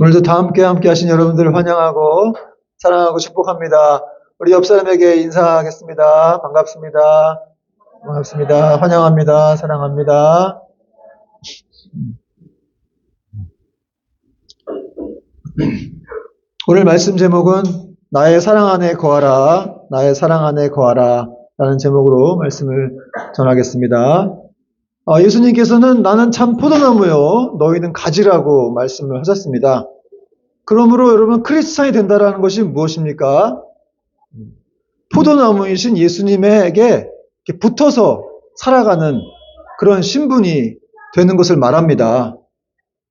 오늘도 다 함께 하신 여러분들을 환영하고 사랑하고 축복합니다. 우리 옆 사람에게 인사하겠습니다. 반갑습니다. 반갑습니다. 환영합니다. 사랑합니다. 오늘 말씀 제목은 나의 사랑 안에 거하라, 나의 사랑 안에 거하라 라는 제목으로 말씀을 전하겠습니다. 예수님께서는 나는 참 포도나무요 너희는 가지라고 말씀을 하셨습니다. 그러므로 여러분 크리스찬이 된다라는 것이 무엇입니까? 포도나무이신 예수님에게 붙어서 살아가는 그런 신분이 되는 것을 말합니다.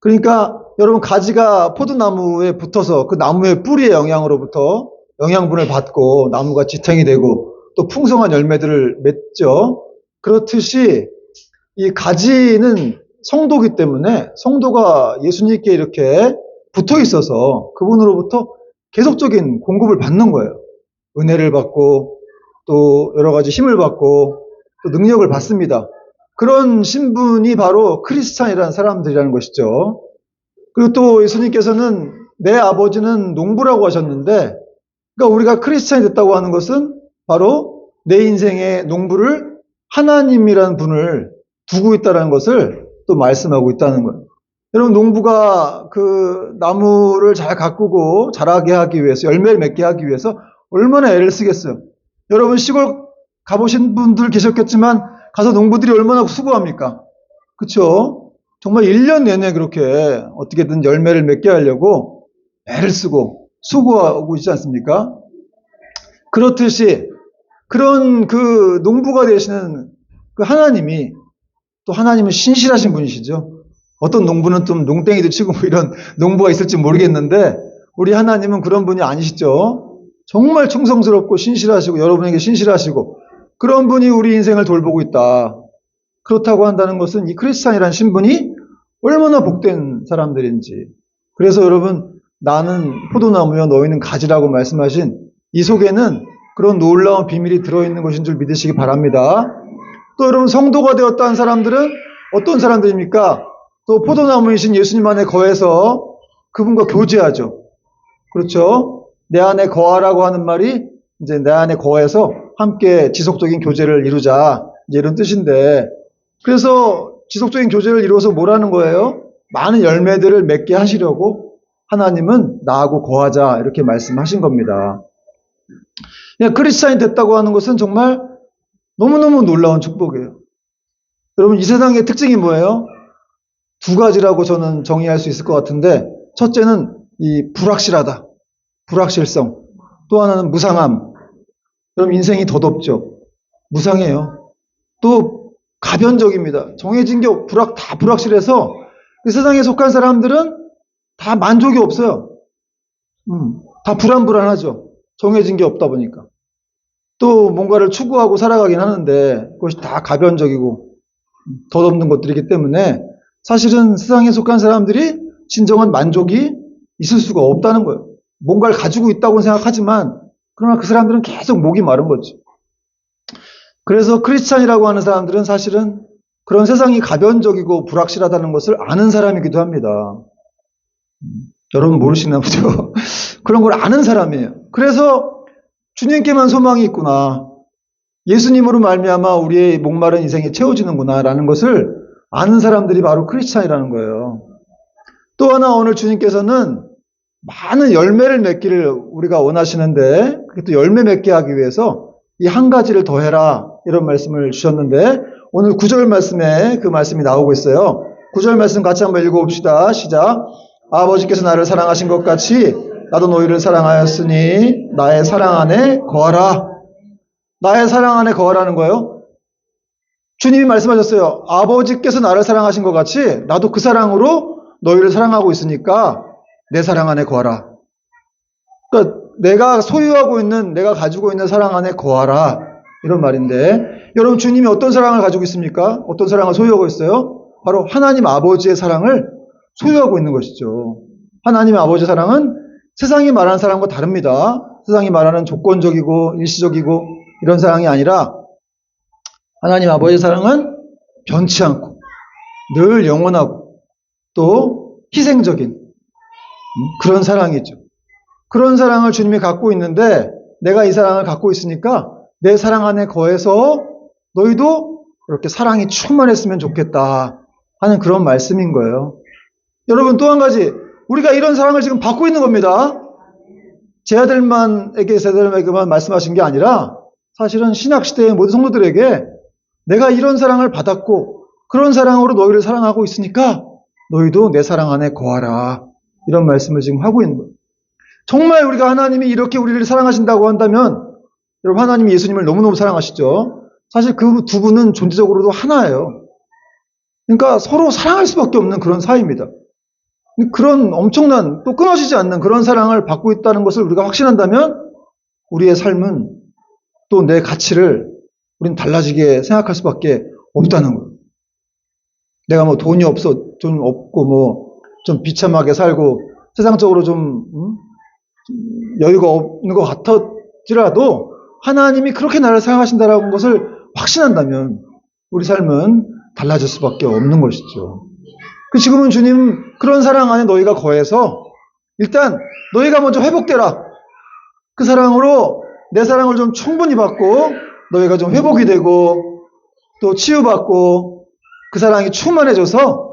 그러니까 여러분 가지가 포도나무에 붙어서 그 나무의 뿌리의 영향으로부터 영양분을 받고 나무가 지탱이 되고 또 풍성한 열매들을 맺죠. 그렇듯이 이 가지는 성도기 때문에 성도가 예수님께 이렇게 붙어 있어서 그분으로부터 계속적인 공급을 받는 거예요. 은혜를 받고 또 여러 가지 힘을 받고 또 능력을 받습니다. 그런 신분이 바로 크리스찬이라는 사람들이라는 것이죠. 그리고 또 예수님께서는 내 아버지는 농부라고 하셨는데, 그러니까 우리가 크리스찬이 됐다고 하는 것은 바로 내 인생의 농부를 하나님이라는 분을 두고 있다는 것을 또 말씀하고 있다는 거예요. 여러분 농부가 그 나무를 잘 가꾸고 자라게 하기 위해서 열매를 맺게 하기 위해서 얼마나 애를 쓰겠어요. 여러분 시골 가보신 분들 계셨겠지만 가서 농부들이 얼마나 수고합니까? 그렇죠? 정말 1년 내내 그렇게 어떻게든 열매를 맺게 하려고 애를 쓰고 수고하고 있지 않습니까? 그렇듯이 그런 그 농부가 되시는 그 하나님이 또 하나님은 신실하신 분이시죠. 어떤 농부는 좀 농땡이도 치고 뭐 이런 농부가 있을지 모르겠는데 우리 하나님은 그런 분이 아니시죠. 정말 충성스럽고 신실하시고 여러분에게 신실하시고 그런 분이 우리 인생을 돌보고 있다. 그렇다고 한다는 것은 이 크리스찬이라는 신분이 얼마나 복된 사람들인지. 그래서 여러분 나는 포도나무여 너희는 가지라고 말씀하신 이 속에는 그런 놀라운 비밀이 들어있는 것인 줄 믿으시기 바랍니다. 또 여러분 성도가 되었다는 사람들은 어떤 사람들입니까? 또 포도나무이신 예수님 안에 거해서 그분과 교제하죠. 그렇죠? 내 안에 거하라고 하는 말이 이제 내 안에 거해서 함께 지속적인 교제를 이루자 이제 이런 뜻인데 그래서 지속적인 교제를 이루어서 뭐라는 거예요? 많은 열매들을 맺게 하시려고 하나님은 나하고 거하자 이렇게 말씀하신 겁니다. 그냥 크리스찬이 됐다고 하는 것은 정말 너무너무 놀라운 축복이에요. 여러분 이 세상의 특징이 뭐예요? 두 가지라고 저는 정의할 수 있을 것 같은데 첫째는 이 불확실하다. 불확실성. 또 하나는 무상함. 여러분 인생이 덧없죠. 무상해요. 또 가변적입니다. 정해진 게 다 불확실해서 그 세상에 속한 사람들은 다 만족이 없어요. 다 불안불안하죠. 정해진 게 없다 보니까. 또 뭔가를 추구하고 살아가긴 하는데 그것이 다 가변적이고 덧없는 것들이기 때문에 사실은 세상에 속한 사람들이 진정한 만족이 있을 수가 없다는 거예요. 뭔가를 가지고 있다고 생각하지만 그러나 그 사람들은 계속 목이 마른 거지. 그래서 크리스찬이라고 하는 사람들은 사실은 그런 세상이 가변적이고 불확실하다는 것을 아는 사람이기도 합니다. 여러분 모르시나 보죠? 그런 걸 아는 사람이에요. 그래서 주님께만 소망이 있구나. 예수님으로 말미암아 우리의 목마른 인생이 채워지는구나 라는 것을 아는 사람들이 바로 크리스찬이라는 거예요. 또 하나 오늘 주님께서는 많은 열매를 맺기를 우리가 원하시는데 그게 또 열매 맺게 하기 위해서 이 한 가지를 더해라 이런 말씀을 주셨는데 오늘 9절 말씀에 그 말씀이 나오고 있어요. 9절 말씀 같이 한번 읽어봅시다. 시작. 아버지께서 나를 사랑하신 것 같이 나도 너희를 사랑하였으니 나의 사랑 안에 거하라. 나의 사랑 안에 거하라는 거예요. 주님이 말씀하셨어요. 아버지께서 나를 사랑하신 것 같이 나도 그 사랑으로 너희를 사랑하고 있으니까 내 사랑 안에 거하라. 그러니까 내가 소유하고 있는 내가 가지고 있는 사랑 안에 거하라 이런 말인데 여러분 주님이 어떤 사랑을 가지고 있습니까? 어떤 사랑을 소유하고 있어요? 바로 하나님 아버지의 사랑을 소유하고 있는 것이죠. 하나님 아버지의 사랑은 세상이 말하는 사랑과 다릅니다. 세상이 말하는 조건적이고 일시적이고 이런 사랑이 아니라 하나님 아버지의 사랑은 변치 않고 늘 영원하고 또 희생적인 그런 사랑이죠. 그런 사랑을 주님이 갖고 있는데 내가 이 사랑을 갖고 있으니까 내 사랑 안에 거해서 너희도 이렇게 사랑이 충만했으면 좋겠다 하는 그런 말씀인 거예요. 여러분, 또 한 가지, 우리가 이런 사랑을 지금 받고 있는 겁니다. 제 아들에게만 말씀하신 게 아니라 사실은 신약시대의 모든 성도들에게 내가 이런 사랑을 받았고 그런 사랑으로 너희를 사랑하고 있으니까 너희도 내 사랑 안에 거하라, 이런 말씀을 지금 하고 있는 거예요. 정말 우리가 하나님이 이렇게 우리를 사랑하신다고 한다면, 여러분, 하나님이 예수님을 너무너무 사랑하시죠. 사실 그 두 분은 존재적으로도 하나예요. 그러니까 서로 사랑할 수밖에 없는 그런 사이입니다. 그런 엄청난, 또 끊어지지 않는 그런 사랑을 받고 있다는 것을 우리가 확신한다면 우리의 삶은, 또 내 가치를 우리는 달라지게 생각할 수밖에 없다는 거예요. 내가 뭐 돈이 좀 없고 뭐 좀 비참하게 살고 세상적으로 좀 여유가 없는 것 같았지라도 하나님이 그렇게 나를 사랑하신다는 것을 확신한다면 우리 삶은 달라질 수밖에 없는 것이죠. 지금은 주님, 그런 사랑 안에 너희가 거해서 일단 너희가 먼저 회복되라. 그 사랑으로 내 사랑을 좀 충분히 받고 너희가 좀 회복이 되고 또 치유받고 그 사랑이 충만해져서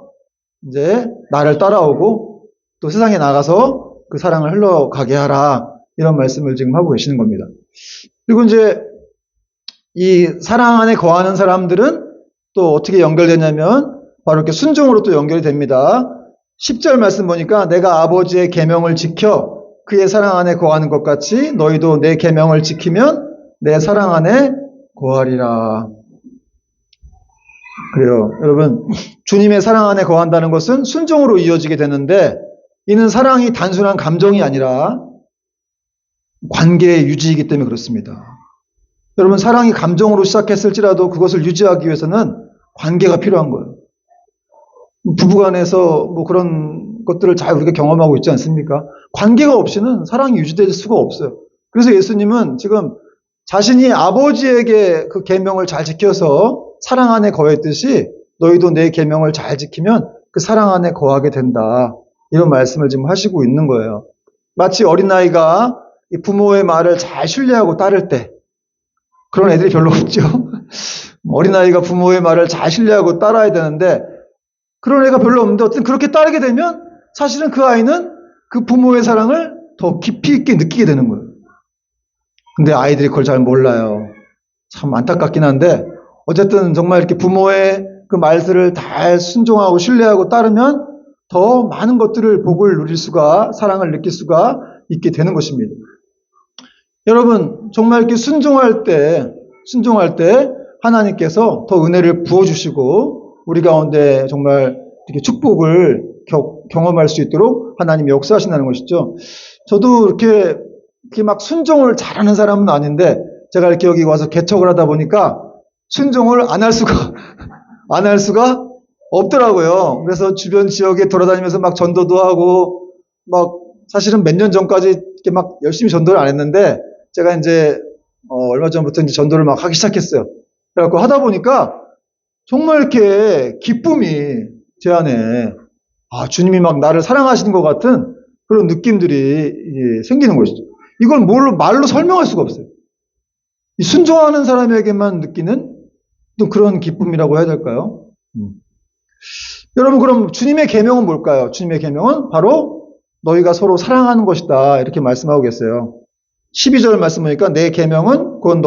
이제 나를 따라오고 또 세상에 나가서 그 사랑을 흘러가게 하라, 이런 말씀을 지금 하고 계시는 겁니다. 그리고 이제 이 사랑 안에 거하는 사람들은 또 어떻게 연결되냐면 바로 이렇게 순종으로 또 연결이 됩니다. 10절 말씀 보니까 내가 아버지의 계명을 지켜 그의 사랑 안에 거하는 것 같이 너희도 내 계명을 지키면 내 사랑 안에 거하리라. 그래요. 여러분, 주님의 사랑 안에 거한다는 것은 순종으로 이어지게 되는데, 이는 사랑이 단순한 감정이 아니라 관계의 유지이기 때문에 그렇습니다. 여러분, 사랑이 감정으로 시작했을지라도 그것을 유지하기 위해서는 관계가 필요한 거예요. 부부간에서 뭐 그런 것들을 잘 우리가 경험하고 있지 않습니까? 관계가 없이는 사랑이 유지될 수가 없어요. 그래서 예수님은 지금 자신이 아버지에게 그 계명을 잘 지켜서 사랑 안에 거했듯이 너희도 내 계명을 잘 지키면 그 사랑 안에 거하게 된다, 이런 말씀을 지금 하시고 있는 거예요. 마치 어린아이가 부모의 말을 잘 신뢰하고 따를 때, 그런 애들이 별로 없죠. 어린아이가 부모의 말을 잘 신뢰하고 따라야 되는데 그런 애가 별로 없는데 어쨌든 그렇게 따르게 되면 사실은 그 아이는 그 부모의 사랑을 더 깊이 있게 느끼게 되는 거예요. 근데 아이들이 그걸 잘 몰라요. 참 안타깝긴 한데 어쨌든 정말 이렇게 부모의 그 말들을 잘 순종하고 신뢰하고 따르면 더 많은 것들을, 복을 누릴 수가, 사랑을 느낄 수가 있게 되는 것입니다. 여러분, 정말 이렇게 순종할 때 하나님께서 더 은혜를 부어주시고 우리 가운데 정말 이렇게 축복을 경험할 수 있도록 하나님이 역사하신다는 것이죠. 저도 이렇게 막 순종을 잘하는 사람은 아닌데 제가 이렇게 여기 와서 개척을 하다 보니까 순종을 안 할 수가 없더라고요. 그래서 주변 지역에 돌아다니면서 막 전도도 하고, 막 사실은 몇 년 전까지 이렇게 막 열심히 전도를 안 했는데 제가 이제 얼마 전부터 이제 전도를 막 하기 시작했어요. 그래갖고 하다 보니까 정말 이렇게 기쁨이 제 안에, 주님이 막 나를 사랑하시는 것 같은 그런 느낌들이 생기는 것이죠. 이걸 말로 설명할 수가 없어요. 이 순종하는 사람에게만 느끼는 또 그런 기쁨이라고 해야 될까요? 여러분, 그럼 주님의 계명은 뭘까요? 주님의 계명은 바로 너희가 서로 사랑하는 것이다, 이렇게 말씀하고 계세요. 12절 말씀 보니까 내 계명은 곧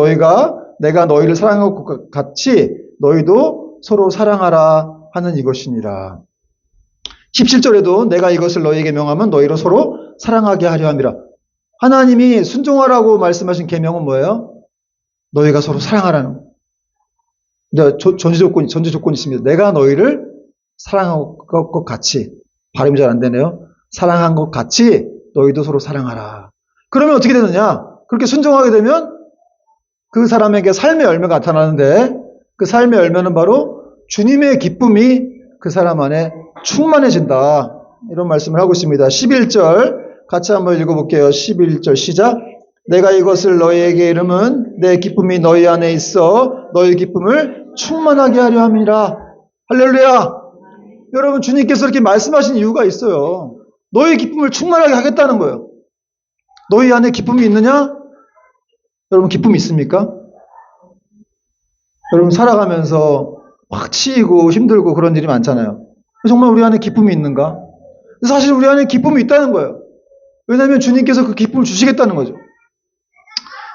내가 너희를 사랑한 것 같이 너희도 서로 사랑하라 하는 이것이니라. 17절에도 내가 이것을 너희에게 명하면 너희로 서로 사랑하게 하려 함이라. 하나님이 순종하라고 말씀하신 계명은 뭐예요? 너희가 서로 사랑하라는 거예요. 전제 조건이 있습니다. 내가 너희를 사랑한 것 같이, 발음이 잘 안 되네요. 사랑한 것 같이 너희도 서로 사랑하라. 그러면 어떻게 되느냐? 그렇게 순종하게 되면 그 사람에게 삶의 열매가 나타나는데 그 삶의 열매는 바로 주님의 기쁨이 그 사람 안에 충만해진다, 이런 말씀을 하고 있습니다. 11절 같이 한번 읽어볼게요. 11절 시작. 내가 이것을 너희에게 이름은 내 기쁨이 너희 안에 있어 너희 기쁨을 충만하게 하려 함이라. 할렐루야. 여러분, 주님께서 이렇게 말씀하신 이유가 있어요. 너희 기쁨을 충만하게 하겠다는 거예요. 너희 안에 기쁨이 있느냐? 여러분 기쁨이 있습니까? 여러분 살아가면서 막 치이고 힘들고 그런 일이 많잖아요. 정말 우리 안에 기쁨이 있는가? 사실 우리 안에 기쁨이 있다는 거예요. 왜냐하면 주님께서 그 기쁨을 주시겠다는 거죠.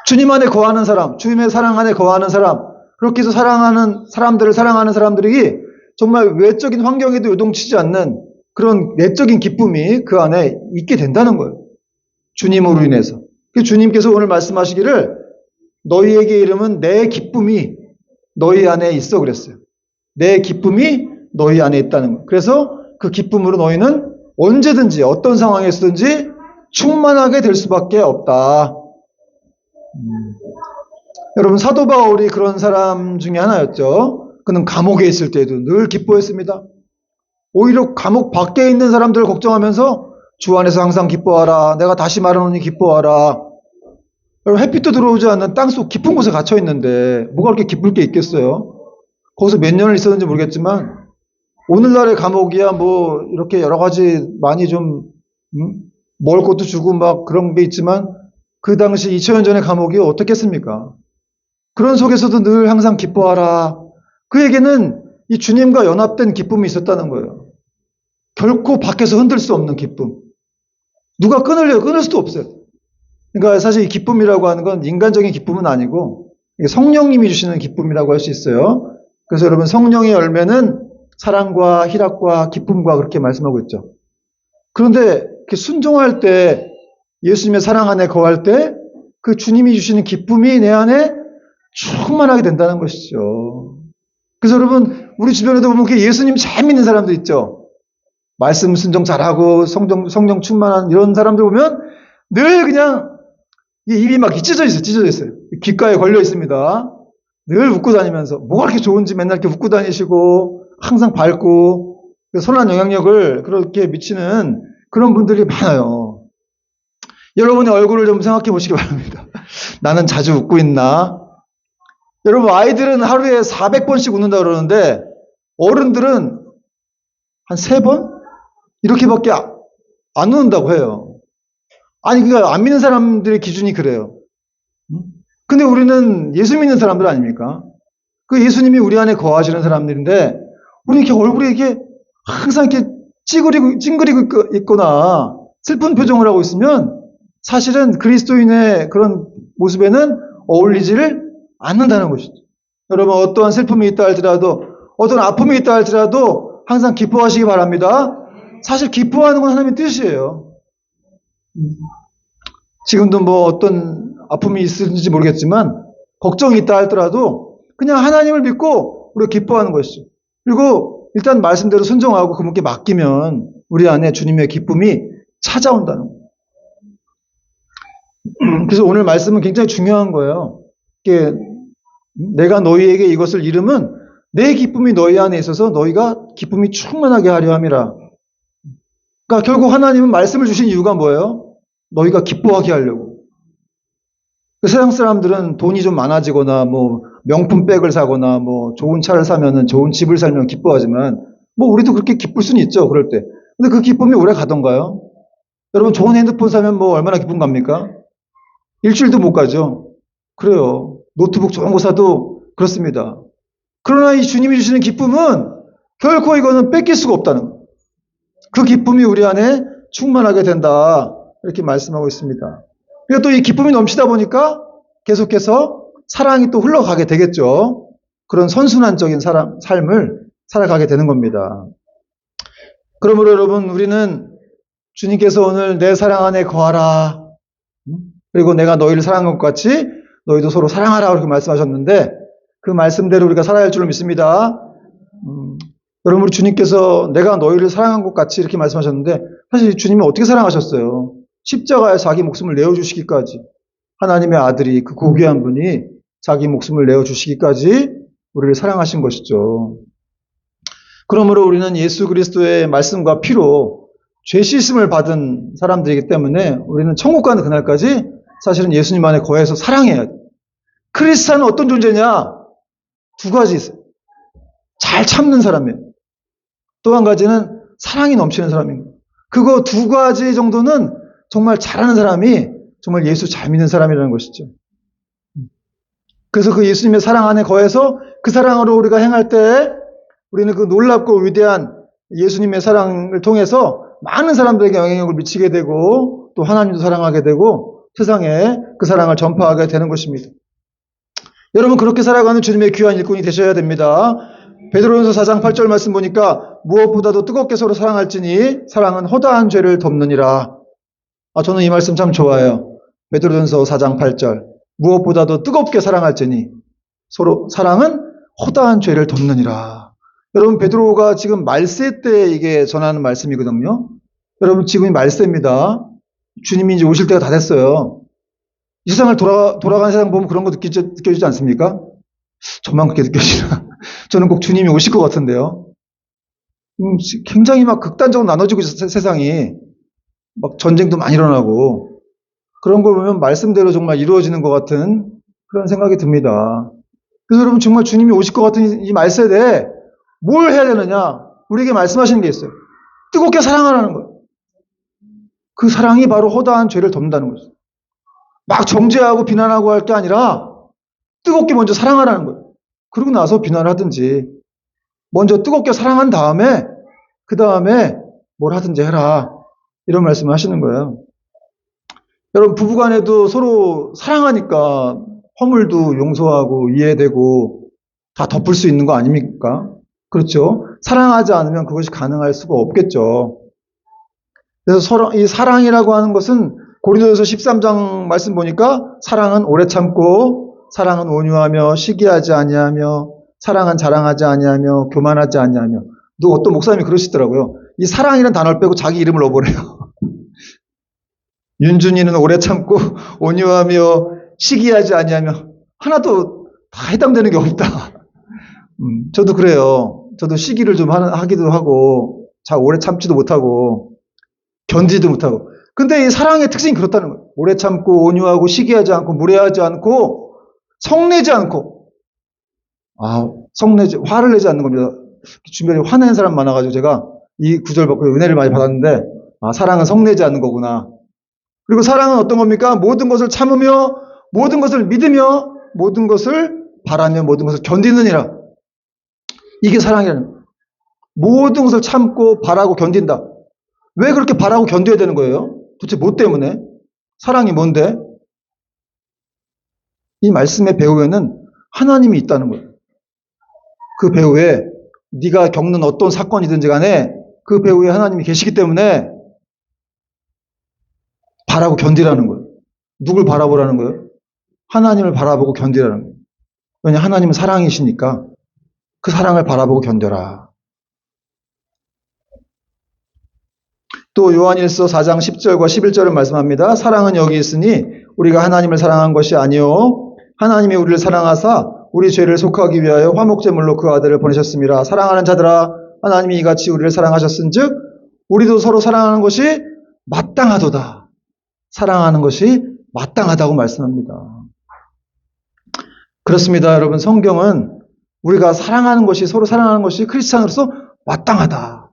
주님 안에 거하는 사람, 주님의 사랑 안에 거하는 사람, 그렇게 해서 사랑하는 사람들을 사랑하는 사람들이 정말 외적인 환경에도 요동치지 않는 그런 내적인 기쁨이 그 안에 있게 된다는 거예요. 주님으로 인해서. 주님께서 오늘 말씀하시기를 너희에게 이름은 내 기쁨이 너희 안에 있어 그랬어요. 내 기쁨이 너희 안에 있다는 거예요. 그래서 그 기쁨으로 너희는 언제든지 어떤 상황에서든지 충만하게 될 수밖에 없다. 여러분 사도 바울이 그런 사람 중에 하나였죠. 그는 감옥에 있을 때에도 늘 기뻐했습니다. 오히려 감옥 밖에 있는 사람들을 걱정하면서 주 안에서 항상 기뻐하라. 내가 다시 말하노니 기뻐하라. 여러분 햇빛도 들어오지 않는 땅속 깊은 곳에 갇혀 있는데 뭐가 그렇게 기쁠 게 있겠어요? 거기서 몇 년을 있었는지 모르겠지만 오늘날의 감옥이야 뭐 이렇게 여러 가지 많이 좀 먹을 것도 주고 막 그런 게 있지만 그 당시 2000년 전의 감옥이 어떻겠습니까? 그런 속에서도 늘 항상 기뻐하라. 그에게는 이 주님과 연합된 기쁨이 있었다는 거예요. 결코 밖에서 흔들 수 없는 기쁨. 누가 끊으려고 끊을 수도 없어요. 그러니까 사실 이 기쁨이라고 하는 건 인간적인 기쁨은 아니고 성령님이 주시는 기쁨이라고 할 수 있어요. 그래서 여러분 성령의 열매는 사랑과 희락과 기쁨과 그렇게 말씀하고 있죠. 그런데 이렇게 순종할 때 예수님의 사랑 안에 거할 때 그 주님이 주시는 기쁨이 내 안에 충만하게 된다는 것이죠. 그래서 여러분 우리 주변에도 보면 예수님 잘 믿는 사람도 있죠. 말씀 순종 잘하고 성령 충만한 이런 사람들 보면 늘 그냥 입이 막 찢어져 있어요. 귓가에 걸려 있습니다. 늘 웃고 다니면서 뭐가 그렇게 좋은지 맨날 이렇게 웃고 다니시고 항상 밝고 선한 영향력을 그렇게 미치는 그런 분들이 많아요. 여러분의 얼굴을 좀 생각해 보시기 바랍니다. 나는 자주 웃고 있나? 여러분 아이들은 하루에 400번씩 웃는다 그러는데 어른들은 한 3번? 이렇게밖에 안 웃는다고 해요. 아니 그러니까 안 믿는 사람들의 기준이 그래요. 근데 우리는 예수 믿는 사람들 아닙니까? 그 예수님이 우리 안에 거하시는 사람들인데 우리 이렇게 얼굴에 이게 항상 이렇게 찡그리고 있거나 슬픈 표정을 하고 있으면 사실은 그리스도인의 그런 모습에는 어울리지를 않는다는 것이죠. 여러분 어떠한 슬픔이 있다 할지라도 어떤 아픔이 있다 할지라도 항상 기뻐하시기 바랍니다. 사실 기뻐하는 건 하나님의 뜻이에요. 지금도 뭐 어떤 아픔이 있을지 모르겠지만 걱정이 있다 할지라도 그냥 하나님을 믿고 우리가 기뻐하는 것이죠. 그리고 일단 말씀대로 순종하고 그분께 맡기면 우리 안에 주님의 기쁨이 찾아온다는 거예요. 그래서 오늘 말씀은 굉장히 중요한 거예요. 내가 너희에게 이것을 이름은 내 기쁨이 너희 안에 있어서 너희가 기쁨이 충만하게 하려 함이라. 그러니까 결국 하나님은 말씀을 주신 이유가 뭐예요? 너희가 기뻐하게 하려고. 세상 사람들은 돈이 좀 많아지거나 뭐 명품 백을 사거나 뭐 좋은 차를 사면은 좋은 집을 살면 기뻐하지만 뭐 우리도 그렇게 기쁠 수는 있죠. 그럴 때. 근데 그 기쁨이 오래 가던가요? 여러분 좋은 핸드폰 사면 뭐 얼마나 기쁨 갑니까? 일주일도 못 가죠. 그래요. 노트북 좋은 거 사도 그렇습니다. 그러나 이 주님이 주시는 기쁨은 결코 이거는 뺏길 수가 없다는 거예요. 그 기쁨이 우리 안에 충만하게 된다. 이렇게 말씀하고 있습니다. 그리고 또 이 기쁨이 넘치다 보니까 계속해서 사랑이 또 흘러가게 되겠죠. 그런 선순환적인 삶을 살아가게 되는 겁니다. 그러므로 여러분 우리는 주님께서 오늘 내 사랑 안에 거하라. 그리고 내가 너희를 사랑한 것 같이 너희도 서로 사랑하라 그렇게 말씀하셨는데 그 말씀대로 우리가 살아야 할 줄로 믿습니다. 여러분 우리 주님께서 내가 너희를 사랑한 것 같이 이렇게 말씀하셨는데 사실 주님이 어떻게 사랑하셨어요? 십자가에 자기 목숨을 내어주시기까지 하나님의 아들이 그 고귀한 분이 자기 목숨을 내어주시기까지 우리를 사랑하신 것이죠. 그러므로 우리는 예수 그리스도의 말씀과 피로 죄 씻음을 받은 사람들이기 때문에 우리는 천국 가는 그날까지 사실은 예수님 안에 거해서 사랑해야 돼. 크리스찬은 어떤 존재냐? 2가지 있어요. 잘 참는 사람이에요. 또 한 가지는 사랑이 넘치는 사람입니다. 그거 두 가지 정도는 정말 잘하는 사람이 정말 예수 잘 믿는 사람이라는 것이죠. 그래서 그 예수님의 사랑 안에 거해서 그 사랑으로 우리가 행할 때 우리는 그 놀랍고 위대한 예수님의 사랑을 통해서 많은 사람들에게 영향력을 미치게 되고 또 하나님도 사랑하게 되고 세상에 그 사랑을 전파하게 되는 것입니다. 여러분 그렇게 살아가는 주님의 귀한 일꾼이 되셔야 됩니다. 베드로전서 4장 8절 말씀 보니까 무엇보다도 뜨겁게 서로 사랑할지니 사랑은 허다한 죄를 덮느니라. 저는 이 말씀 참 좋아해요. 베드로전서 4장 8절 무엇보다도 뜨겁게 사랑할지니 서로 사랑은 허다한 죄를 덮느니라. 여러분 베드로가 지금 말세 때 이게 전하는 말씀이거든요. 여러분 지금이 말세입니다. 주님이 이제 오실 때가 다 됐어요. 이 세상을 돌아가는 세상 보면 그런 거 느껴지지 않습니까? 저만 그렇게 느껴지나? 저는 꼭 주님이 오실 것 같은데요. 굉장히 막 극단적으로 나눠지고 있어요, 세상이. 막 전쟁도 많이 일어나고. 그런 걸 보면 말씀대로 정말 이루어지는 것 같은 그런 생각이 듭니다. 그래서 여러분 정말 주님이 오실 것 같은 이 말세대에 뭘 해야 되느냐? 우리에게 말씀하시는 게 있어요. 뜨겁게 사랑하라는 거예요. 그 사랑이 바로 허다한 죄를 덮는다는 거죠. 막 정죄하고 비난하고 할 게 아니라 뜨겁게 먼저 사랑하라는 거예요. 그러고 나서 비난을 하든지 먼저 뜨겁게 사랑한 다음에 그 다음에 뭘 하든지 해라. 이런 말씀을 하시는 거예요. 여러분 부부간에도 서로 사랑하니까 허물도 용서하고 이해되고 다 덮을 수 있는 거 아닙니까? 그렇죠? 사랑하지 않으면 그것이 가능할 수가 없겠죠. 그래서 이 사랑이라고 하는 것은 고린도전서 13장 말씀 보니까 사랑은 오래 참고 사랑은 온유하며 시기하지 아니하며 사랑은 자랑하지 아니하며 교만하지 아니하며 또 어떤 목사님이 그러시더라고요. 이 사랑이라는 단어를 빼고 자기 이름을 넣어버려요. 윤준이는 오래 참고 온유하며 시기하지 아니하며 하나도 다 해당되는 게 없다. 저도 그래요. 저도 시기를 좀 하기도 하고 잘 오래 참지도 못하고 견디지도 못하고. 근데 이 사랑의 특징이 그렇다는 거예요. 오래 참고 온유하고 시기하지 않고 무례하지 않고 성내지 않고 화를 내지 않는 겁니다. 주변에 화내는 사람 많아가지고 제가 이 구절 받고 은혜를 많이 받았는데 사랑은 성내지 않는 거구나. 그리고 사랑은 어떤 겁니까? 모든 것을 참으며 모든 것을 믿으며 모든 것을 바라며 모든 것을 견디느니라. 이게 사랑이라는 거예요. 모든 것을 참고 바라고 견딘다. 왜 그렇게 바라고 견뎌야 되는 거예요? 도대체 뭐 때문에? 사랑이 뭔데? 이 말씀의 배후에는 하나님이 있다는 거예요. 그 배후에 네가 겪는 어떤 사건이든지 간에 그 배후에 하나님이 계시기 때문에 바라고 견디라는 거예요. 누굴 바라보라는 거예요? 하나님을 바라보고 견디라는 거예요. 왜냐하면 하나님은 사랑이시니까 그 사랑을 바라보고 견뎌라. 또 요한일서 4장 10절과 11절은 말씀합니다. 사랑은 여기 있으니 우리가 하나님을 사랑한 것이 아니요 하나님이 우리를 사랑하사 우리 죄를 속하기 위하여 화목제물로 그 아들을 보내셨습니다. 사랑하는 자들아 하나님이 이같이 우리를 사랑하셨은즉 우리도 서로 사랑하는 것이 마땅하도다. 사랑하는 것이 마땅하다고 말씀합니다. 그렇습니다. 여러분 성경은 우리가 사랑하는 것이 서로 사랑하는 것이 크리스찬으로서 마땅하다.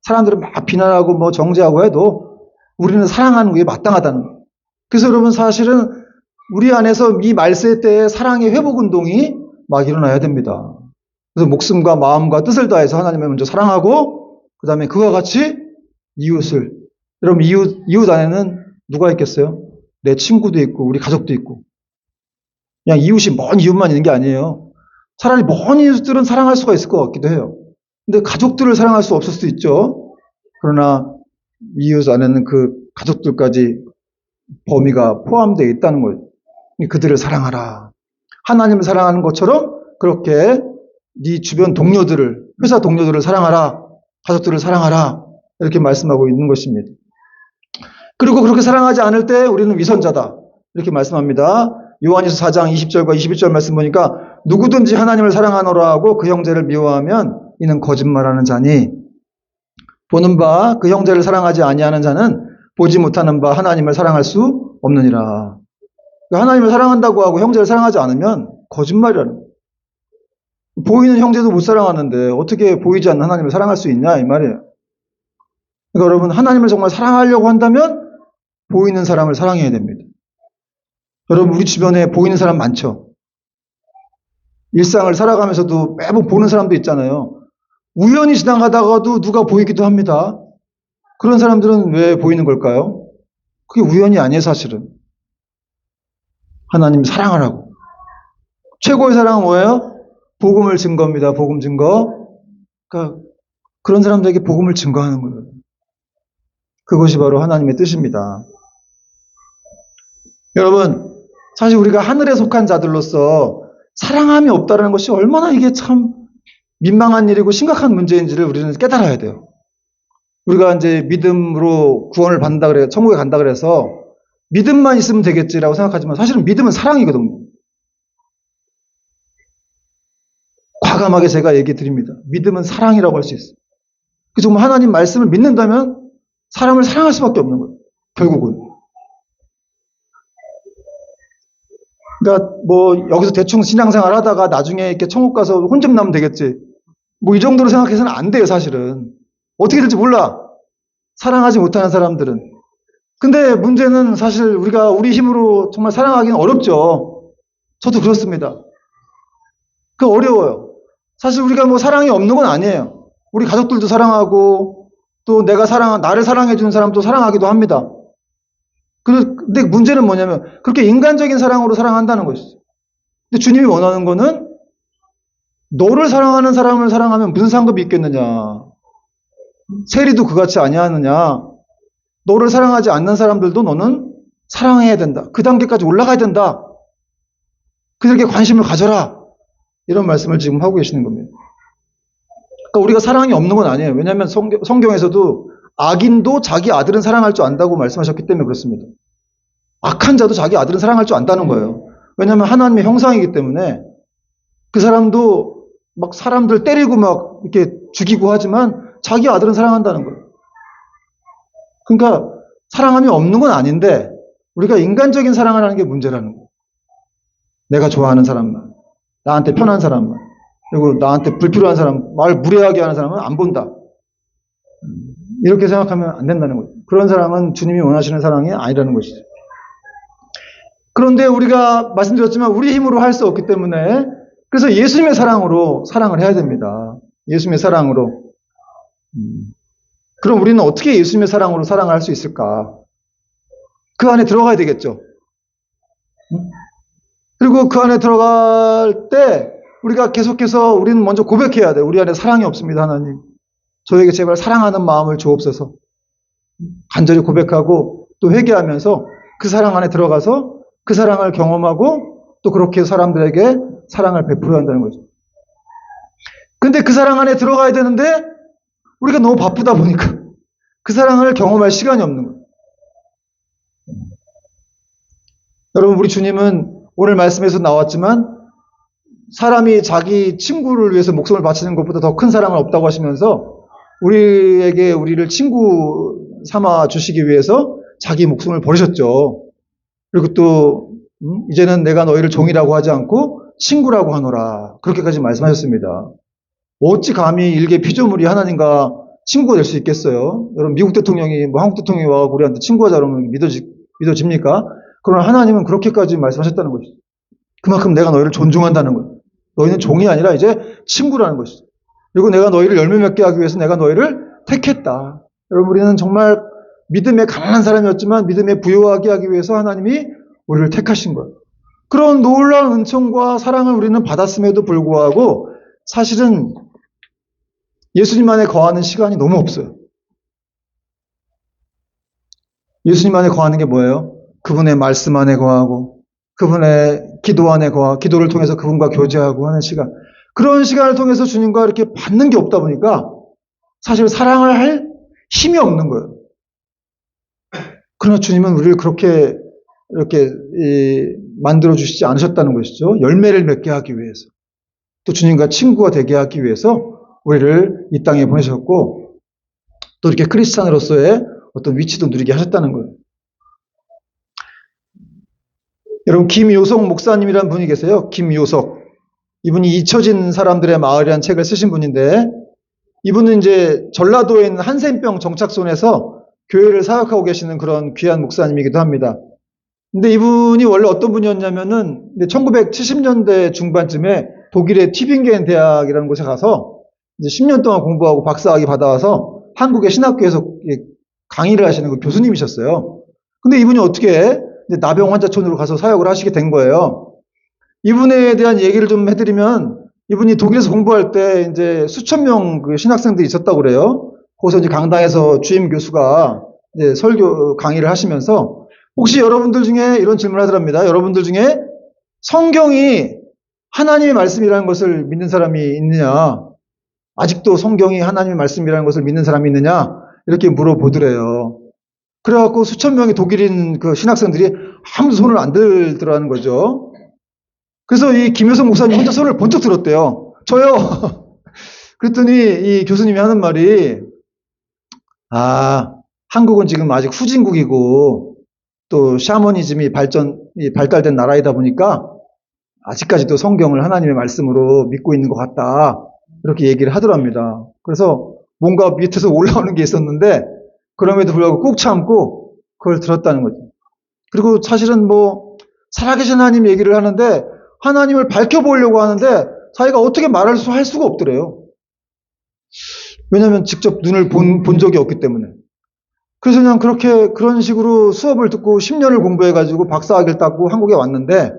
사람들은 막 비난하고 뭐 정죄하고 해도 우리는 사랑하는 게 마땅하다는 거예요. 그래서 여러분 사실은 우리 안에서 이 말세 때의 사랑의 회복 운동이 막 일어나야 됩니다. 그래서 목숨과 마음과 뜻을 다해서 하나님을 먼저 사랑하고 그 다음에 그와 같이 이웃을. 여러분 이웃 안에는 누가 있겠어요? 내 친구도 있고 우리 가족도 있고 그냥 이웃이 먼 이웃만 있는 게 아니에요. 차라리 먼 이웃들은 사랑할 수가 있을 것 같기도 해요. 근데 가족들을 사랑할 수 없을 수도 있죠. 그러나 이웃 안에는 그 가족들까지 범위가 포함되어 있다는 거예요. 그들을 사랑하라. 하나님을 사랑하는 것처럼 그렇게 네 주변 동료들을, 회사 동료들을 사랑하라. 가족들을 사랑하라. 이렇게 말씀하고 있는 것입니다. 그리고 그렇게 사랑하지 않을 때 우리는 위선자다. 이렇게 말씀합니다. 요한일서 4장 20절과 21절 말씀 보니까 누구든지 하나님을 사랑하노라 하고 그 형제를 미워하면 이는 거짓말하는 자니 보는 바 그 형제를 사랑하지 아니하는 자는 보지 못하는 바 하나님을 사랑할 수 없느니라. 하나님을 사랑한다고 하고 형제를 사랑하지 않으면 거짓말이라는 거예요. 보이는 형제도 못 사랑하는데 어떻게 보이지 않는 하나님을 사랑할 수 있냐 이 말이에요. 그러니까 여러분, 하나님을 정말 사랑하려고 한다면 보이는 사람을 사랑해야 됩니다. 여러분, 우리 주변에 보이는 사람 많죠? 일상을 살아가면서도 매번 보는 사람도 있잖아요. 우연히 지나가다가도 누가 보이기도 합니다. 그런 사람들은 왜 보이는 걸까요? 그게 우연이 아니에요, 사실은. 하나님 사랑하라고. 최고의 사랑은 뭐예요? 복음을 증거입니다. 복음 증거. 그러니까 그런 사람들에게 복음을 증거하는 거예요. 그것이 바로 하나님의 뜻입니다. 여러분, 사실 우리가 하늘에 속한 자들로서 사랑함이 없다는 것이 얼마나 이게 참 민망한 일이고 심각한 문제인지를 우리는 깨달아야 돼요. 우리가 이제 믿음으로 구원을 받는다 그래요. 천국에 간다 그래서 믿음만 있으면 되겠지라고 생각하지만 사실은 믿음은 사랑이거든요. 과감하게 제가 얘기 드립니다. 믿음은 사랑이라고 할 수 있어요. 그래서 정말 하나님 말씀을 믿는다면 사람을 사랑할 수밖에 없는 거예요. 결국은. 그러니까 뭐 여기서 대충 신앙생활 하다가 나중에 이렇게 천국 가서 혼점 나면 되겠지. 뭐 이 정도로 생각해서는 안 돼요, 사실은. 어떻게 될지 몰라. 사랑하지 못하는 사람들은. 근데 문제는 사실 우리가 우리 힘으로 정말 사랑하기는 어렵죠. 저도 그렇습니다. 그 어려워요. 사실 우리가 뭐 사랑이 없는 건 아니에요. 우리 가족들도 사랑하고 또 나를 사랑해 주는 사람도 사랑하기도 합니다. 근데 문제는 뭐냐면 그렇게 인간적인 사랑으로 사랑한다는 것이죠. 근데 주님이 원하는 거는 너를 사랑하는 사람을 사랑하면 무슨 상급이 있겠느냐. 세리도 그같이 아니하느냐. 너를 사랑하지 않는 사람들도 너는 사랑해야 된다. 그 단계까지 올라가야 된다. 그들에게 관심을 가져라. 이런 말씀을 지금 하고 계시는 겁니다. 그러니까 우리가 사랑이 없는 건 아니에요. 왜냐하면 성경에서도 악인도 자기 아들은 사랑할 줄 안다고 말씀하셨기 때문에 그렇습니다. 악한 자도 자기 아들은 사랑할 줄 안다는 거예요. 왜냐하면 하나님의 형상이기 때문에 그 사람도 막 사람들 때리고 막 이렇게 죽이고 하지만 자기 아들은 사랑한다는 거예요. 그러니까 사랑함이 없는 건 아닌데 우리가 인간적인 사랑을 하는 게 문제라는 거예요. 내가 좋아하는 사람만, 나한테 편한 사람만, 그리고 나한테 불필요한 사람, 말 무례하게 하는 사람은 안 본다. 이렇게 생각하면 안 된다는 거죠. 그런 사랑은 주님이 원하시는 사랑이 아니라는 것이죠. 그런데 우리가 말씀드렸지만 우리 힘으로 할 수 없기 때문에 그래서 예수님의 사랑으로 사랑을 해야 됩니다. 예수님의 사랑으로. 그럼 우리는 어떻게 예수님의 사랑으로 사랑을 할 수 있을까? 그 안에 들어가야 되겠죠. 그리고 그 안에 들어갈 때 우리가 계속해서 우리는 먼저 고백해야 돼요. 우리 안에 사랑이 없습니다, 하나님. 저에게 제발 사랑하는 마음을 주옵소서. 간절히 고백하고 또 회개하면서 그 사랑 안에 들어가서 그 사랑을 경험하고 또 그렇게 사람들에게 사랑을 베풀어야 한다는 거죠. 근데 그 사랑 안에 들어가야 되는데 우리가 너무 바쁘다 보니까 그 사랑을 경험할 시간이 없는 거예요. 여러분, 우리 주님은 오늘 말씀에서 나왔지만 사람이 자기 친구를 위해서 목숨을 바치는 것보다 더 큰 사랑은 없다고 하시면서 우리를 친구 삼아 주시기 위해서 자기 목숨을 버리셨죠. 그리고 또 이제는 내가 너희를 종이라고 하지 않고 친구라고 하노라. 그렇게까지 말씀하셨습니다. 어찌 감히 일개 피조물이 하나님과 친구가 될 수 있겠어요? 여러분, 미국 대통령이 한국 대통령이 와서 우리한테 친구하자 그러면 믿어집니까? 그러나 하나님은 그렇게까지 말씀하셨다는 것이죠. 그만큼 내가 너희를 존중한다는 거예요. 너희는 종이 아니라 이제 친구라는 것이죠. 그리고 내가 너희를 열매 맺게 하기 위해서 내가 너희를 택했다. 여러분, 우리는 정말 믿음에 가난한 사람이었지만 믿음에 부유하게 하기 위해서 하나님이 우리를 택하신 거예요. 그런 놀라운 은총과 사랑을 우리는 받았음에도 불구하고 사실은 예수님 안에 거하는 시간이 너무 없어요. 예수님 안에 거하는 게 뭐예요? 그분의 말씀 안에 거하고 그분의 기도 안에 거하고 기도를 통해서 그분과 교제하고 하는 시간. 그런 시간을 통해서 주님과 이렇게 받는 게 없다 보니까 사실 사랑을 할 힘이 없는 거예요. 그러나 주님은 우리를 그렇게 이렇게 만들어 주시지 않으셨다는 것이죠. 열매를 맺게 하기 위해서. 또 주님과 친구가 되게 하기 위해서 우리를 이 땅에 보내셨고 또 이렇게 크리스찬으로서의 어떤 위치도 누리게 하셨다는 거예요. 여러분, 김요석 목사님이라는 분이 계세요. 김요석. 이분이 잊혀진 사람들의 마을이라는 책을 쓰신 분인데 이분은 이제 전라도에 있는 한센병 정착촌에서 교회를 사역하고 계시는 그런 귀한 목사님이기도 합니다. 근데 이분이 원래 어떤 분이었냐면은 1970년대 중반쯤에 독일의 튜빙겐 대학이라는 곳에 가서 이제 10년 동안 공부하고 박사학위 받아와서 한국의 신학교에서 강의를 하시는 그 교수님이셨어요. 근데 이분이 어떻게 이제 나병 환자촌으로 가서 사역을 하시게 된 거예요. 이분에 대한 얘기를 좀 해드리면 이분이 독일에서 공부할 때 이제 수천 명 그 신학생들이 있었다고 그래요. 거기서 이제 강당에서 주임 교수가 이제 설교 강의를 하시면서 혹시 여러분들 중에 이런 질문을 하더랍니다. 여러분들 중에 성경이 하나님의 말씀이라는 것을 믿는 사람이 있느냐? 아직도 성경이 하나님의 말씀이라는 것을 믿는 사람이 있느냐? 이렇게 물어보더래요. 그래갖고 수천 명의 독일인 그 신학생들이 아무도 손을 안 들더라는 거죠. 그래서 이 김효성 목사님 혼자 손을 번쩍 들었대요. 저요. 그랬더니 이 교수님이 하는 말이 한국은 지금 아직 후진국이고 또 샤머니즘이 발달된 나라이다 보니까 아직까지도 성경을 하나님의 말씀으로 믿고 있는 것 같다. 이렇게 얘기를 하더랍니다. 그래서 뭔가 밑에서 올라오는 게 있었는데 그럼에도 불구하고 꾹 참고 그걸 들었다는 거죠. 그리고 사실은 뭐 살아계신 하나님 얘기를 하는데 하나님을 밝혀보려고 하는데 자기가 어떻게 할 수가 없더래요. 왜냐하면 직접 눈을 본 적이 없기 때문에. 그래서 그냥 그런 식으로 수업을 듣고 10년을 공부해가지고 박사학위를 따고 한국에 왔는데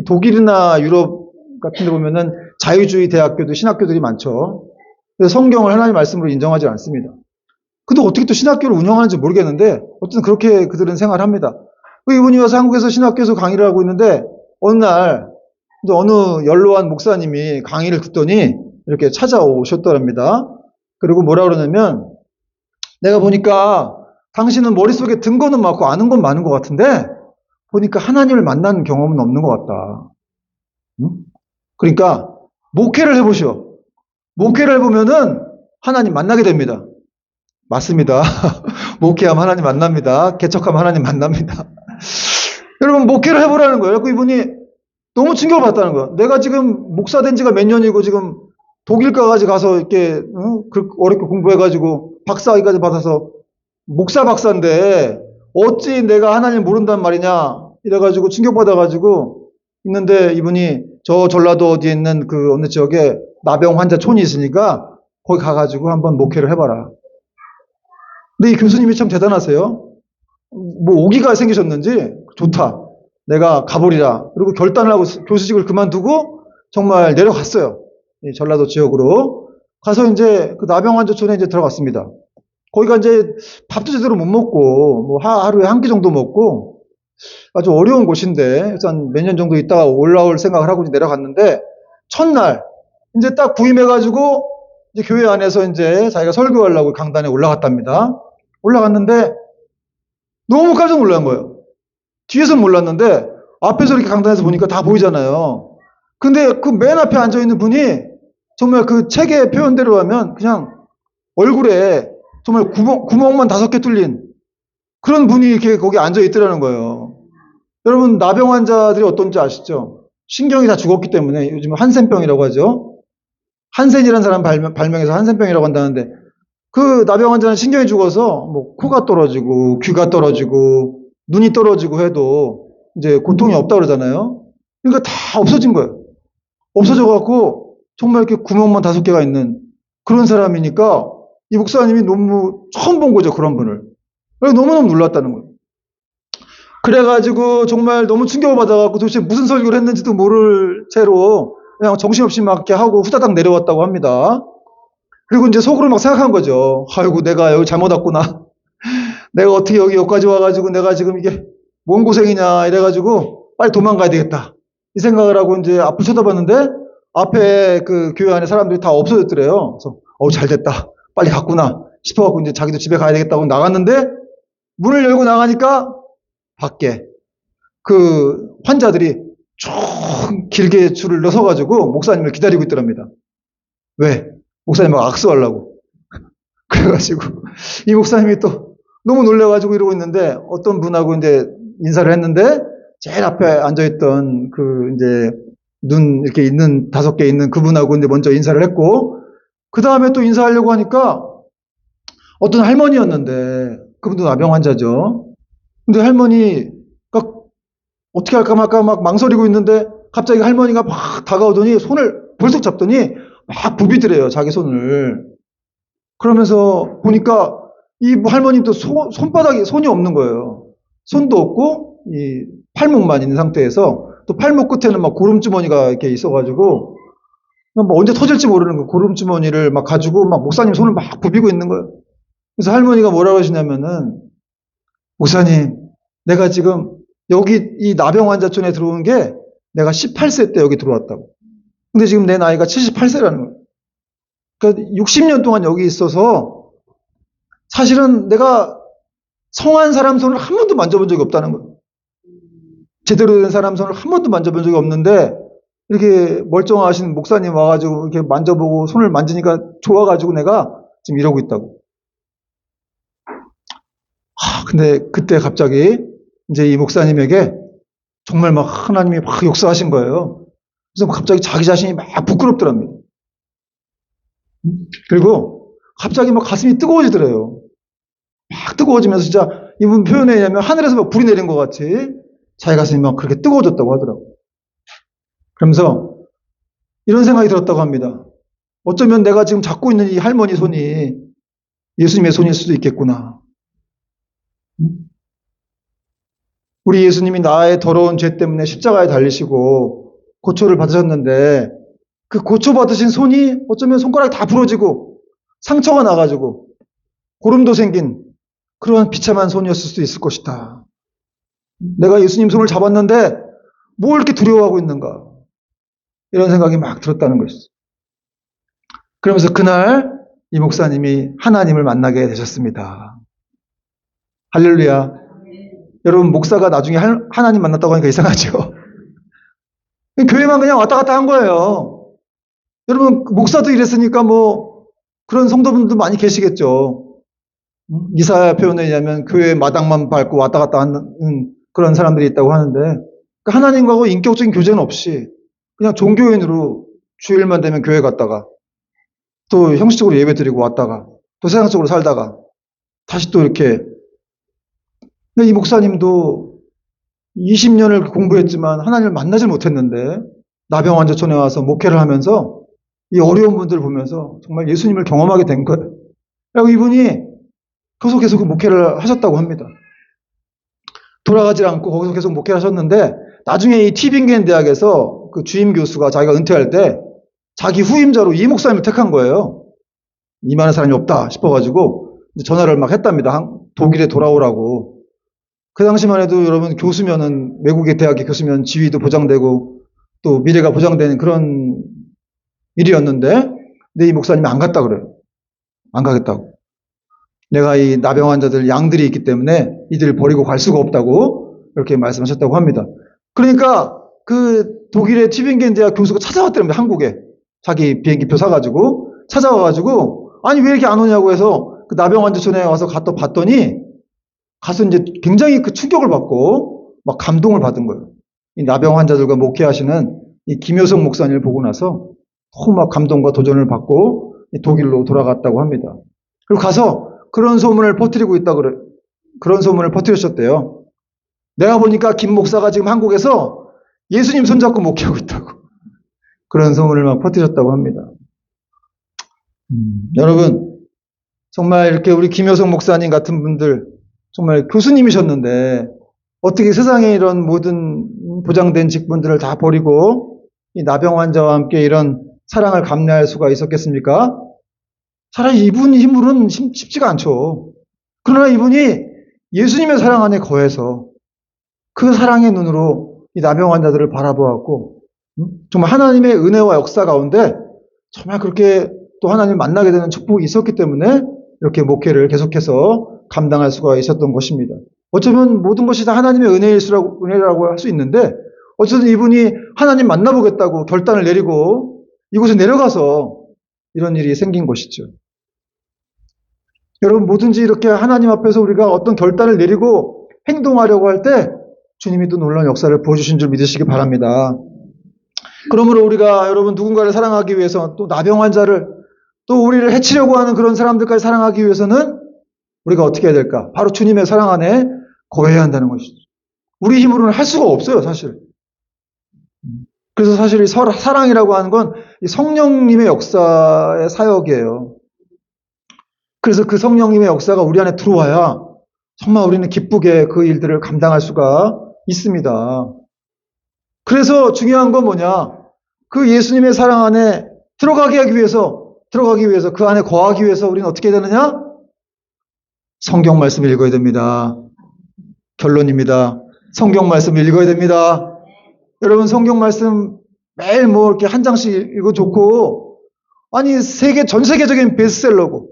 독일이나 유럽 같은 데 보면은 자유주의 대학교도 신학교들이 많죠. 그래서 성경을 하나님의 말씀으로 인정하지 않습니다. 근데 어떻게 또 신학교를 운영하는지 모르겠는데 어쨌든 그렇게 그들은 생활합니다. 이분이 와서 한국에서 신학교에서 강의를 하고 있는데 어느 날 어느 연로한 목사님이 강의를 듣더니 이렇게 찾아오셨더랍니다. 그리고 뭐라 그러냐면 내가 보니까 당신은 머릿속에 든 거는 많고 아는 건 많은 것 같은데 보니까 하나님을 만난 경험은 없는 것 같다. 응? 그러니까 목회를 해보시오. 목회를 해보면은 하나님 만나게 됩니다. 맞습니다. 목회하면 하나님 만납니다. 개척하면 하나님 만납니다. 여러분 목회를 해보라는 거예요. 그 이분이 너무 충격을 받았다는 거예요. 내가 지금 목사 된 지가 몇 년이고 지금 독일까지 가서 이렇게 어렵게 공부해가지고 박사학위까지 받아서 박사인데 어찌 내가 하나님 모른단 말이냐 이래가지고 충격받아가지고 있는데 이분이 저 전라도 어디에 있는 그 어느 지역에 나병 환자촌이 있으니까 거기 가가지고 한번 목회를 해봐라. 근데 이 교수님이 참 대단하세요. 뭐 오기가 생기셨는지 좋다. 내가 가보리라. 그리고 결단을 하고 교수직을 그만두고 정말 내려갔어요. 이 전라도 지역으로. 가서 이제 그 나병 환자촌에 이제 들어갔습니다. 거기가 이제 밥도 제대로 못 먹고 뭐 하루에 한 끼 정도 먹고 아주 어려운 곳인데 일단 몇 년 정도 있다가 올라올 생각을 하고 내려갔는데 첫날 이제 딱 부임해가지고 이제 교회 안에서 이제 자기가 설교하려고 강단에 올라갔답니다. 올라갔는데 너무 깜짝 놀란 거예요. 뒤에서는 몰랐는데 앞에서 이렇게 강단에서 보니까 다 보이잖아요. 근데 그 맨 앞에 앉아 있는 분이 정말 그 책의 표현대로 하면 그냥 얼굴에 정말 구멍만 5개 뚫린 그런 분이 이렇게 거기 앉아 있더라는 거예요. 여러분 나병 환자들이 어떤지 아시죠? 신경이 다 죽었기 때문에 요즘 한센병이라고 하죠. 한센이라는 사람 발명해서 한센병이라고 한다는데 그 나병 환자는 신경이 죽어서 뭐 코가 떨어지고 귀가 떨어지고 눈이 떨어지고 해도 이제 고통이 없다고 그러잖아요. 그러니까 다 없어진 거예요. 없어져 갖고 정말 이렇게 구멍만 5개가 있는 그런 사람이니까 이 목사님이 너무 처음 본 거죠. 그런 분을. 너무너무 놀랐다는 거예요. 그래가지고 정말 너무 충격을 받아갖고 도대체 무슨 설교를 했는지도 모를 채로 그냥 정신없이 막 이렇게 하고 후다닥 내려왔다고 합니다. 그리고 이제 속으로 막 생각한 거죠. 아이고 내가 여기 잘못 왔구나. 내가 어떻게 여기까지 와가지고 내가 지금 이게 뭔 고생이냐 이래가지고 빨리 도망가야 되겠다. 이 생각을 하고 이제 앞을 쳐다봤는데 앞에 그 교회 안에 사람들이 다 없어졌더래요. 그래서 잘 됐다. 빨리 갔구나 싶어갖고 이제 자기도 집에 가야 되겠다고 나갔는데 문을 열고 나가니까 밖에 그 환자들이 쭉 길게 줄을 넣어가지고 목사님을 기다리고 있더랍니다. 왜? 목사님하고 악수하려고. 그래가지고 이 목사님이 또 너무 놀래가지고 이러고 있는데 어떤 분하고 이제 인사를 했는데 제일 앞에 앉아있던 그 이제 눈 이렇게 있는 5개 있는 그분하고 이제 먼저 인사를 했고 그 다음에 또 인사하려고 하니까 어떤 할머니였는데, 그분도 나병 환자죠. 근데 할머니가 어떻게 할까 말까 막 망설이고 있는데 갑자기 할머니가 막 다가오더니 손을 벌써 잡더니 막 부비더래요, 자기 손을. 그러면서 보니까 이 할머님도 손바닥에 손이 없는 거예요. 손도 없고 이 팔목만 있는 상태에서 또 팔목 끝에는 막 고름주머니가 이렇게 있어가지고 뭐 언제 터질지 모르는 그 고름주머니를 막 가지고 막 목사님 손을 막 부비고 있는 거예요. 그래서 할머니가 뭐라고 하시냐면은, 목사님, 내가 지금 여기 이 나병 환자촌에 들어온 게 내가 18세 때 여기 들어왔다고. 근데 지금 내 나이가 78세라는 거예요. 그러니까 60년 동안 여기 있어서 사실은 내가 성한 사람 손을 한 번도 만져본 적이 없다는 거예요. 제대로 된 사람 손을 한 번도 만져본 적이 없는데 이렇게 멀쩡하신 목사님 와가지고 이렇게 만져보고 손을 만지니까 좋아가지고 내가 지금 이러고 있다고. 근데 그때 갑자기 이제 이 목사님에게 정말 막 하나님이 막 역사하신 거예요. 그래서 갑자기 자기 자신이 막 부끄럽더랍니다. 그리고 갑자기 막 가슴이 뜨거워지더래요. 막 뜨거워지면서 진짜 이분 표현에 의하면 하늘에서 막 불이 내린 것 같이 자기 가슴이 막 그렇게 뜨거워졌다고 하더라고요. 그러면서 이런 생각이 들었다고 합니다. 어쩌면 내가 지금 잡고 있는 이 할머니 손이 예수님의 손일 수도 있겠구나. 우리 예수님이 나의 더러운 죄 때문에 십자가에 달리시고 고초를 받으셨는데 그 고초받으신 손이 어쩌면 손가락이 다 부러지고 상처가 나가지고 고름도 생긴 그러한 비참한 손이었을 수도 있을 것이다. 내가 예수님 손을 잡았는데 뭘 이렇게 두려워하고 있는가. 이런 생각이 막 들었다는 것이죠. 그러면서 그날 이 목사님이 하나님을 만나게 되셨습니다. 할렐루야. 여러분, 목사가 나중에 하나님 만났다고 하니까 이상하죠? 교회만 그냥 왔다 갔다 한 거예요. 여러분, 목사도 이랬으니까 뭐 그런 성도분들도 많이 계시겠죠. 이사야 표현에 의하면 교회 마당만 밟고 왔다 갔다 하는 그런 사람들이 있다고 하는데, 그러니까 하나님과고 인격적인 교제는 없이 그냥 종교인으로 주일만 되면 교회 갔다가 또 형식적으로 예배 드리고 왔다가 또 세상적으로 살다가 다시 또 이렇게. 근데 이 목사님도 20년을 공부했지만 하나님을 만나질 못했는데 나병 환자촌에 와서 목회를 하면서 이 어려운 분들을 보면서 정말 예수님을 경험하게 된 거예요. 그리고 이분이 계속 목회를 하셨다고 합니다. 돌아가지 않고 거기서 계속 목회를 하셨는데 나중에 이 티빙겐 대학에서 그 주임 교수가 자기가 은퇴할 때 자기 후임자로 이 목사님을 택한 거예요. 이만한 사람이 없다 싶어가지고 전화를 막 했답니다. 독일에 돌아오라고. 그 당시만 해도 여러분 교수면은 외국의 대학의 교수면 지위도 보장되고 또 미래가 보장되는 그런 일이었는데 근데 이 목사님이 안 갔다 그래요. 안 가겠다고. 내가 이 나병 환자들 양들이 있기 때문에 이들을 버리고 갈 수가 없다고 이렇게 말씀하셨다고 합니다. 그러니까 그 독일의 티빙겐 대학 교수가 찾아왔더랍니다. 한국에. 자기 비행기표 사가지고 찾아와가지고 아니 왜 이렇게 안 오냐고 해서 그 나병 환자촌에 와서 봤더니 가서 이제 굉장히 그 충격을 받고 막 감동을 받은 거예요. 이 나병 환자들과 목회하시는 이 김효성 목사님을 보고 나서 너무 막 감동과 도전을 받고 독일로 돌아갔다고 합니다. 그리고 가서 그런 소문을 퍼뜨리고 있다 그래. 그런 소문을 퍼뜨리셨대요. 내가 보니까 김 목사가 지금 한국에서 예수님 손잡고 목회하고 있다고. 그런 소문을 막 퍼뜨렸다고 합니다. 여러분, 정말 이렇게 우리 김효성 목사님 같은 분들 정말 교수님이셨는데 어떻게 세상에 이런 모든 보장된 직분들을 다 버리고 이 나병 환자와 함께 이런 사랑을 감내할 수가 있었겠습니까? 차라리 이분 힘으로는 쉽지가 않죠. 그러나 이분이 예수님의 사랑 안에 거해서 그 사랑의 눈으로 이 나병 환자들을 바라보았고 정말 하나님의 은혜와 역사 가운데 정말 그렇게 또 하나님을 만나게 되는 축복이 있었기 때문에 이렇게 목회를 계속해서 감당할 수가 있었던 것입니다. 어쩌면 모든 것이 다 하나님의 은혜라고 할 수 있는데 어쨌든 이분이 하나님 만나보겠다고 결단을 내리고 이곳에 내려가서 이런 일이 생긴 것이죠. 여러분 뭐든지 이렇게 하나님 앞에서 우리가 어떤 결단을 내리고 행동하려고 할 때 주님이 또 놀라운 역사를 보여주신 줄 믿으시기 바랍니다. 그러므로 우리가 여러분 누군가를 사랑하기 위해서 또 나병 환자를 또 우리를 해치려고 하는 그런 사람들까지 사랑하기 위해서는 우리가 어떻게 해야 될까? 바로 주님의 사랑 안에 거해야 한다는 것이죠. 우리 힘으로는 할 수가 없어요, 사실. 그래서 사실 이 사랑이라고 하는 건 이 성령님의 역사의 사역이에요. 그래서 그 성령님의 역사가 우리 안에 들어와야 정말 우리는 기쁘게 그 일들을 감당할 수가 있습니다. 그래서 중요한 건 뭐냐? 그 예수님의 사랑 안에 들어가기 위해서 그 안에 거하기 위해서 우리는 어떻게 해야 되느냐? 성경 말씀을 읽어야 됩니다. 결론입니다. 성경 말씀을 읽어야 됩니다. 여러분 성경 말씀 매일 뭐 이렇게 한 장씩 읽어 좋고, 아니 전 세계적인 베스트셀러고,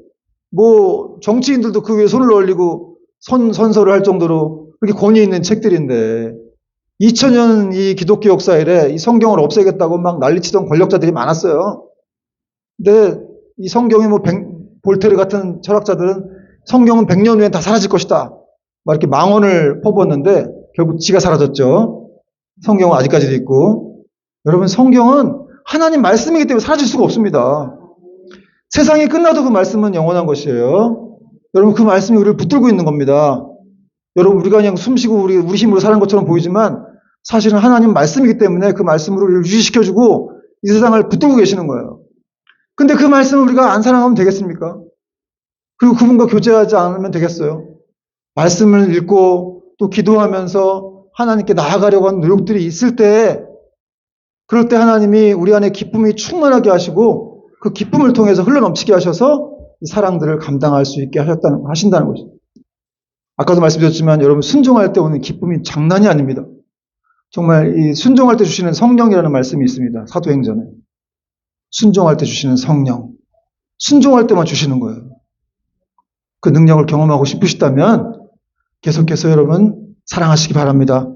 뭐 정치인들도 그 위에 손을 올리고 선서를 할 정도로 그렇게 권위 있는 책들인데, 2000년 이 기독교 역사 이래 이 성경을 없애겠다고 막 난리치던 권력자들이 많았어요. 근데 이 성경이 뭐 볼테르 같은 철학자들은 성경은 100년 후엔 다 사라질 것이다, 막 이렇게 망언을 퍼붓는데 결국 지가 사라졌죠. 성경은 아직까지도 있고. 여러분 성경은 하나님 말씀이기 때문에 사라질 수가 없습니다. 세상이 끝나도 그 말씀은 영원한 것이에요. 여러분 그 말씀이 우리를 붙들고 있는 겁니다. 여러분 우리가 그냥 숨쉬고 우리 힘으로 사는 것처럼 보이지만 사실은 하나님 말씀이기 때문에 그 말씀으로 우리를 유지시켜주고 이 세상을 붙들고 계시는 거예요. 근데 그 말씀을 우리가 안 사랑하면 되겠습니까? 그리고 그분과 교제하지 않으면 되겠어요? 말씀을 읽고 또 기도하면서 하나님께 나아가려고 하는 노력들이 있을 때, 그럴 때 하나님이 우리 안에 기쁨이 충만하게 하시고 그 기쁨을 통해서 흘러넘치게 하셔서 이 사랑들을 감당할 수 있게 하신다는 것이죠. 아까도 말씀드렸지만 여러분 순종할 때 오는 기쁨이 장난이 아닙니다. 정말 이 순종할 때 주시는 성령이라는 말씀이 있습니다. 사도행전에. 순종할 때 주시는 성령. 순종할 때만 주시는 거예요. 그 능력을 경험하고 싶으시다면 계속해서 여러분 사랑하시기 바랍니다.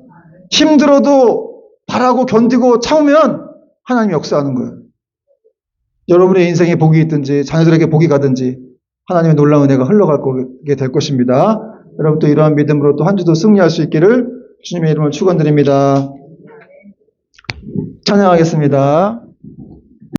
힘들어도 바라고 견디고 참으면 하나님이 역사하는 거예요. 여러분의 인생에 복이 있든지 자녀들에게 복이 가든지 하나님의 놀라운 은혜가 흘러가게 될 것입니다. 여러분 또 이러한 믿음으로 또 한 주도 승리할 수 있기를 주님의 이름으로 축원드립니다. 찬양하겠습니다.